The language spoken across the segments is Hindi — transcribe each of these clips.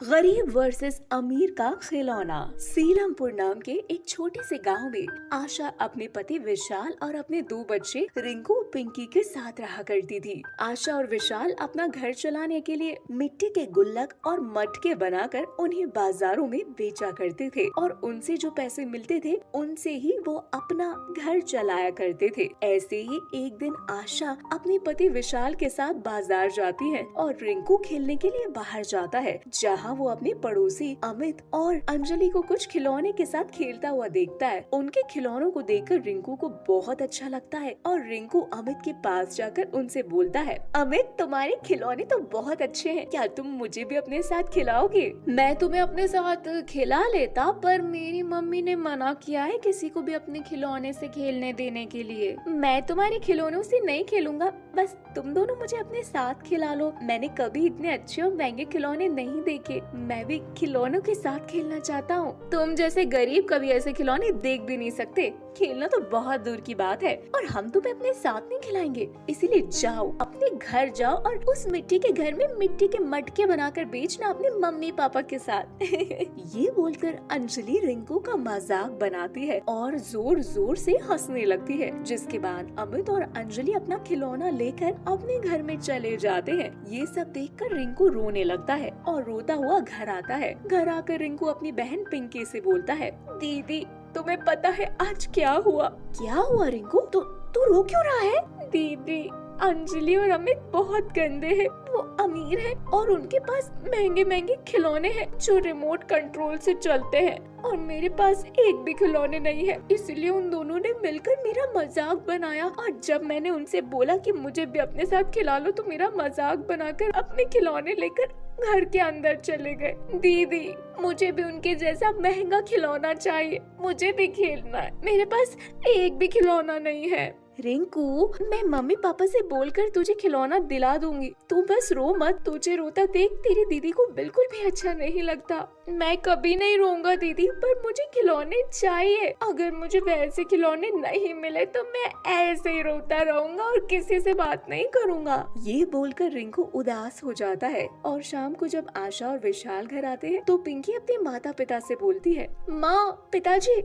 गरीब वर्सेस अमीर का खिलौना। सीलमपुर नाम के एक छोटे से गांव में आशा अपने पति विशाल और अपने दो बच्चे रिंकू और पिंकी के साथ रहा करती थी। आशा और विशाल अपना घर चलाने के लिए मिट्टी के गुल्लक और मटके बनाकर उन्हें बाजारों में बेचा करते थे और उनसे जो पैसे मिलते थे उनसे ही वो अपना घर चलाया करते थे। ऐसे ही एक दिन आशा अपने पति विशाल के साथ बाजार जाती है और रिंकू खेलने के लिए बाहर जाता है, जहाँ वो अपने पड़ोसी अमित और अंजलि को कुछ खिलौने के साथ खेलता हुआ देखता है। उनके खिलौनों को देखकर रिंकू को बहुत अच्छा लगता है और रिंकू अमित के पास जाकर उनसे बोलता है, अमित तुम्हारे खिलौने तो बहुत अच्छे हैं, क्या तुम मुझे भी अपने साथ खिलाओगे? मैं तुम्हें अपने साथ खिला लेता, पर मेरी मम्मी ने मना किया है किसी को भी अपने खिलौने से खेलने देने के लिए। मैं तुम्हारे खिलौनों से नहीं खेलूंगा, बस तुम दोनों मुझे अपने साथ खिला लो। मैंने कभी इतने अच्छे और महंगे खिलौने नहीं देखे, मैं भी खिलौनों के साथ खेलना चाहता हूँ। तुम जैसे गरीब कभी ऐसे खिलौने देख भी नहीं सकते, खेलना तो बहुत दूर की बात है और हम तुम्हें अपने साथ नहीं खिलाएंगे। इसीलिए जाओ, अपने घर जाओ और उस मिट्टी के घर में मिट्टी के मटके बनाकर बेचना अपने मम्मी पापा के साथ। ये बोलकर अंजलि रिंकू का मजाक बनाती है और जोर जोर से हंसने लगती है, जिसके बाद अमित और अंजलि अपना खिलौना लेकर अपने घर में चले जाते हैं। ये सब देखकर रिंकू रोने लगता है और रोता हुआ घर आता है। घर आकर रिंकू अपनी बहन पिंकी से बोलता है, दीदी तुम्हें पता है आज क्या हुआ? क्या हुआ रिंकू? तू रो क्यों रहा है? दीदी अंजलि और अमित बहुत गंदे हैं। वो अमीर हैं और उनके पास महंगे महंगे खिलौने हैं जो रिमोट कंट्रोल से चलते हैं और मेरे पास एक भी खिलौने नहीं है। इसलिए उन दोनों ने मिलकर मेरा मजाक बनाया और जब मैंने उनसे बोला कि मुझे भी अपने साथ खिला लो तो मेरा मजाक बनाकर अपने खिलौने लेकर घर के अंदर चले गए। दीदी मुझे भी उनके जैसा महंगा खिलौना चाहिए, मुझे भी खेलना है, मेरे पास एक भी खिलौना नहीं है। रिंकू मैं मम्मी पापा से बोलकर तुझे खिलौना दिला दूंगी, तू बस रो मत। तुझे रोता देख तेरी दीदी को बिल्कुल भी अच्छा नहीं लगता। मैं कभी नहीं रोऊंगा दीदी, पर मुझे खिलौने चाहिए। अगर मुझे वैसे खिलौने नहीं मिले तो मैं ऐसे ही रोता रहूंगा और किसी से बात नहीं करूंगा। ये बोलकर रिंकू उदास हो जाता है और शाम को जब आशा और विशाल घर आते हैं तो पिंकी अपने माता पिता से बोलती है, माँ पिताजी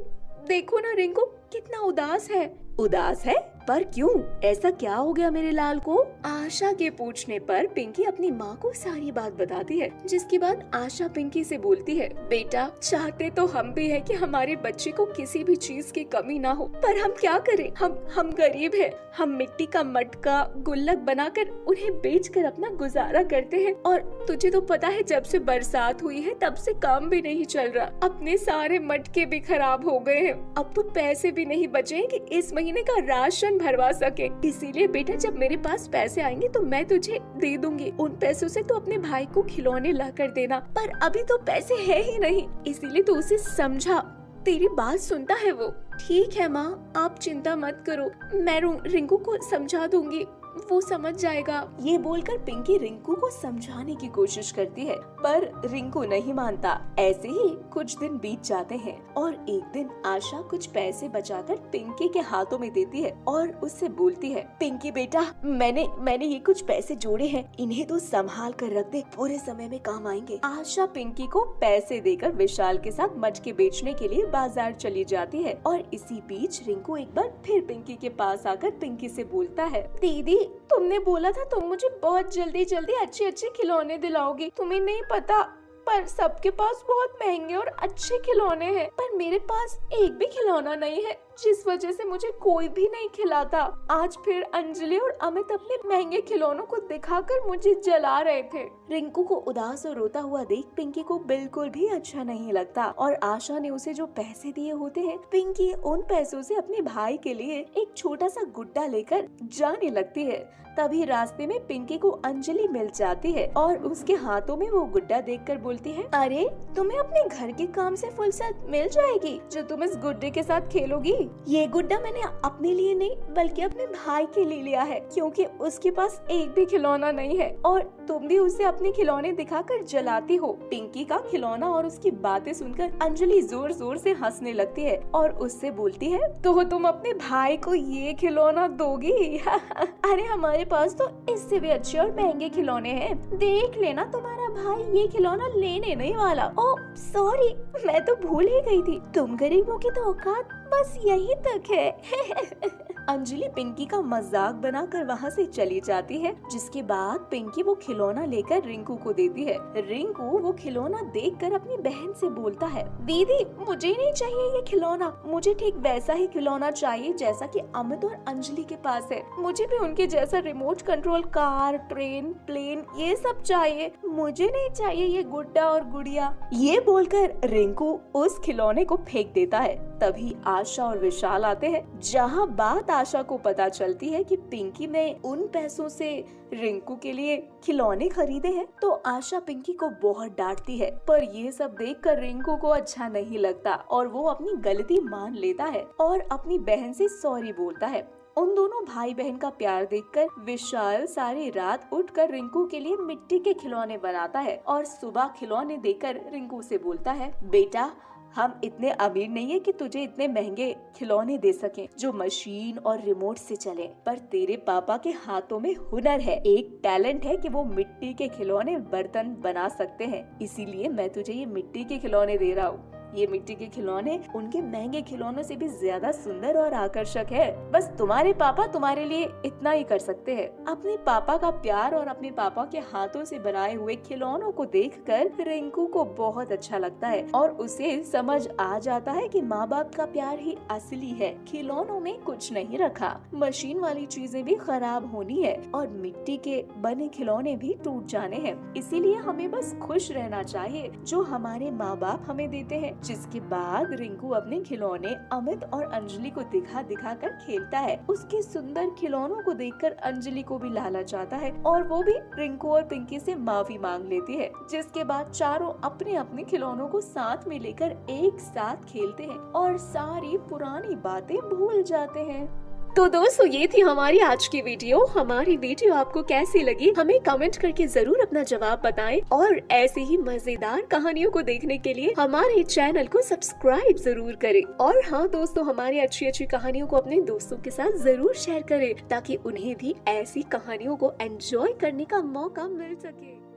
देखो ना रिंकू कितना उदास है। उदास है? पर क्यों? ऐसा क्या हो गया मेरे लाल को? आशा के पूछने पर पिंकी अपनी माँ को सारी बात बताती है, जिसके बाद आशा पिंकी से बोलती है, बेटा चाहते तो हम भी है कि हमारे बच्चे को किसी भी चीज की कमी ना हो, पर हम क्या करें? हम गरीब हैं। हम मिट्टी का मटका गुल्लक बनाकर उन्हें बेचकर अपना गुजारा करते हैं और तुझे तो पता है जब से बरसात हुई है तब से काम भी नहीं चल रहा। अपने सारे मटके भी खराब हो गए हैं। अब तो पैसे भी नहीं बचे कि इस महीने का राशन भरवा सके। इसीलिए बेटा जब मेरे पास पैसे आएंगे तो मैं तुझे दे दूंगी। उन पैसों से तो अपने भाई को खिलौने ला कर देना, पर अभी तो पैसे है ही नहीं, इसीलिए तो उसे समझा। तेरी बात सुनता है वो। ठीक है माँ, आप चिंता मत करो, मैं रिंकू को समझा दूंगी, वो समझ जाएगा। ये बोलकर पिंकी रिंकू को समझाने की कोशिश करती है, पर रिंकू नहीं मानता। ऐसे ही कुछ दिन बीत जाते हैं और एक दिन आशा कुछ पैसे बचाकर पिंकी के हाथों में देती है और उससे बोलती है, पिंकी बेटा मैंने ये कुछ पैसे जोड़े हैं, इन्हें तो संभाल कर रख दे, पूरे समय में काम आएंगे। आशा पिंकी को पैसे देकर विशाल के साथ मटके बेचने के लिए बाजार चली जाती है और इसी बीच रिंकू एक बार फिर पिंकी के पास आकर पिंकी से बोलता है, दीदी तुमने बोला था तुम मुझे बहुत जल्दी जल्दी अच्छे अच्छे खिलौने दिलाओगी। तुम्हें नहीं पता, पर सबके पास बहुत महंगे और अच्छे खिलौने हैं, पर मेरे पास एक भी खिलौना नहीं है, जिस वजह से मुझे कोई भी नहीं खिलाता। आज फिर अंजलि और अमित अपने महंगे खिलौनों को दिखाकर मुझे जला रहे थे। रिंकू को उदास और रोता हुआ देख पिंकी को बिल्कुल भी अच्छा नहीं लगता और आशा ने उसे जो पैसे दिए होते हैं, पिंकी उन पैसों से अपने भाई के लिए एक छोटा सा गुड्डा लेकर जाने लगती है। तभी रास्ते में पिंकी को अंजलि मिल जाती है और उसके हाथों में वो गुड्डा देखकर बोलती है, अरे तुम्हें अपने घर के काम से फुर्सत मिल जाएगी जो तुम इस गुड्डे के साथ खेलोगी। ये गुड्डा मैंने अपने लिए नहीं बल्कि अपने भाई के लिए लिया है, क्योंकि उसके पास एक भी खिलौना नहीं है और तुम भी उसे अपने खिलौने दिखाकर जलाती हो। पिंकी का खिलौना और उसकी बातें सुनकर अंजलि जोर जोर से हंसने लगती है और उससे बोलती है, तो तुम अपने भाई को ये खिलौना दोगी? अरे हमारे पास तो इससे भी अच्छे और महंगे खिलौने हैं, देख लेना तुम्हारा भाई ये खिलौना लेने नहीं वाला। ओह सॉरी, मैं तो भूल ही गई थी, तुम गरीबों की तो औकात बस यही तक है। अंजलि पिंकी का मजाक बनाकर वहाँ से चली जाती है, जिसके बाद पिंकी वो खिलौना लेकर रिंकू को देती है। रिंकू वो खिलौना देखकर अपनी बहन से बोलता है, दीदी मुझे नहीं चाहिए ये खिलौना, मुझे ठीक वैसा ही खिलौना चाहिए जैसा कि अमित और अंजलि के पास है। मुझे भी उनके जैसा remote control car, train, plane ये सब चाहिए, मुझे नहीं चाहिए ये गुड्डा और गुड़िया। ये बोलकर रिंकू उस खिलौने को फेंक देता है। तभी आशा और विशाल आते हैं, जहाँ बात आशा को पता चलती है कि पिंकी ने उन पैसों से रिंकू के लिए खिलौने खरीदे हैं, तो आशा पिंकी को बहुत डांटती है। पर ये सब देखकर रिंकू को अच्छा नहीं लगता और वो अपनी गलती मान लेता है और अपनी बहन से सॉरी बोलता है। उन दोनों भाई बहन का प्यार देखकर विशाल सारी रात उठकर रिंकू के लिए मिट्टी के खिलौने बनाता है और सुबह खिलौने देकर रिंकू से बोलता है, बेटा हम इतने अमीर नहीं है कि तुझे इतने महंगे खिलौने दे सकें जो मशीन और रिमोट से चले, पर तेरे पापा के हाथों में हुनर है, एक टैलेंट है कि वो मिट्टी के खिलौने बर्तन बना सकते हैं, इसीलिए मैं तुझे ये मिट्टी के खिलौने दे रहा हूँ। ये मिट्टी के खिलौने उनके महंगे खिलौनों से भी ज्यादा सुंदर और आकर्षक है, बस तुम्हारे पापा तुम्हारे लिए इतना ही कर सकते हैं। अपने पापा का प्यार और अपने पापा के हाथों से बनाए हुए खिलौनों को देखकर रिंकू को बहुत अच्छा लगता है और उसे समझ आ जाता है कि माँ बाप का प्यार ही असली है। खिलौनों में कुछ नहीं रखा, मशीन वाली चीजें भी खराब होनी है और मिट्टी के बने खिलौने भी टूट जाने हैं, इसीलिए हमें बस खुश रहना चाहिए जो हमारे माँ बाप हमें देते हैं। जिसके बाद रिंकू अपने खिलौने अमित और अंजलि को दिखा दिखा कर खेलता है। उसके सुंदर खिलौनों को देखकर अंजलि को भी लालच आता है और वो भी रिंकू और पिंकी से माफी मांग लेती है, जिसके बाद चारों अपने अपने खिलौनों को साथ में लेकर एक साथ खेलते हैं और सारी पुरानी बातें भूल जाते हैं। तो दोस्तों ये थी हमारी आज की वीडियो। हमारी वीडियो आपको कैसी लगी हमें कमेंट करके जरूर अपना जवाब बताएं और ऐसे ही मजेदार कहानियों को देखने के लिए हमारे चैनल को सब्सक्राइब जरूर करें। और हाँ दोस्तों, हमारी अच्छी अच्छी कहानियों को अपने दोस्तों के साथ जरूर शेयर करें ताकि उन्हें भी ऐसी कहानियों को एंजॉय करने का मौका मिल सके।